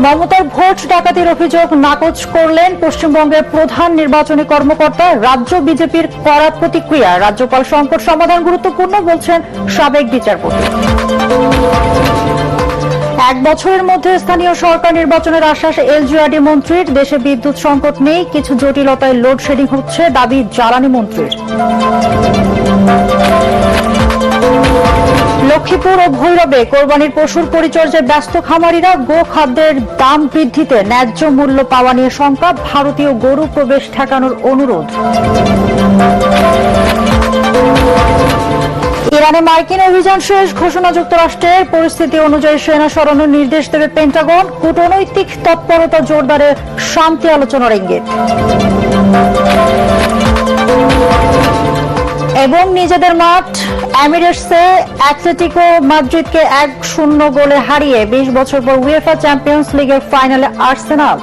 মমতার ভোট ডাকাতির অভিযোগ নাকচ করলেন পশ্চিমবঙ্গের প্রধান নির্বাচনী কর্মকর্তা। রাজ্য বিজেপির কড়া প্রতিক্রিয়া। রাজ্যপাল সংকট সমাধান গুরুত্বপূর্ণ বলছেন সাবেক বিচারপতি। এক বছরের মধ্যে স্থানীয় সরকার নির্বাচনের আশ্বাস এলজিআরডি মন্ত্রীর। দেশে বিদ্যুৎ সংকট নেই, কিছু জটিলতায় লোডশেডিং হচ্ছে, দাবি জ্বালানি মন্ত্রীর। লক্ষ্মীপুর ও ভৈরবে কোরবানির পশুর পরিচর্যায় ব্যস্ত খামারিরা। গো খাদ্যের দাম বৃদ্ধিতে ন্যায্য মূল্য পাওয়া নিয়ে শঙ্কা। ভারতীয় গরু প্রবেশ ঠেকানোর অনুরোধ। ইরানে মার্কিন অভিযান শেষ ঘোষণা। যুক্তরাষ্ট্রের পরিস্থিতি অনুযায়ী সেনা সরানোর নির্দেশ দেবে পেন্টাগন। কূটনৈতিক তৎপরতা জোরদারে শান্তি আলোচনার ইঙ্গিত। এবং নিজেদের মাঠ এমিরেটসে অ্যাটলেটিকো মাদ্রিদকে 1-0 গোলে হারিয়ে 20 বছর পর উয়েফা চ্যাম্পিয়ন্স লিগের ফাইনালে আর্সেনাল।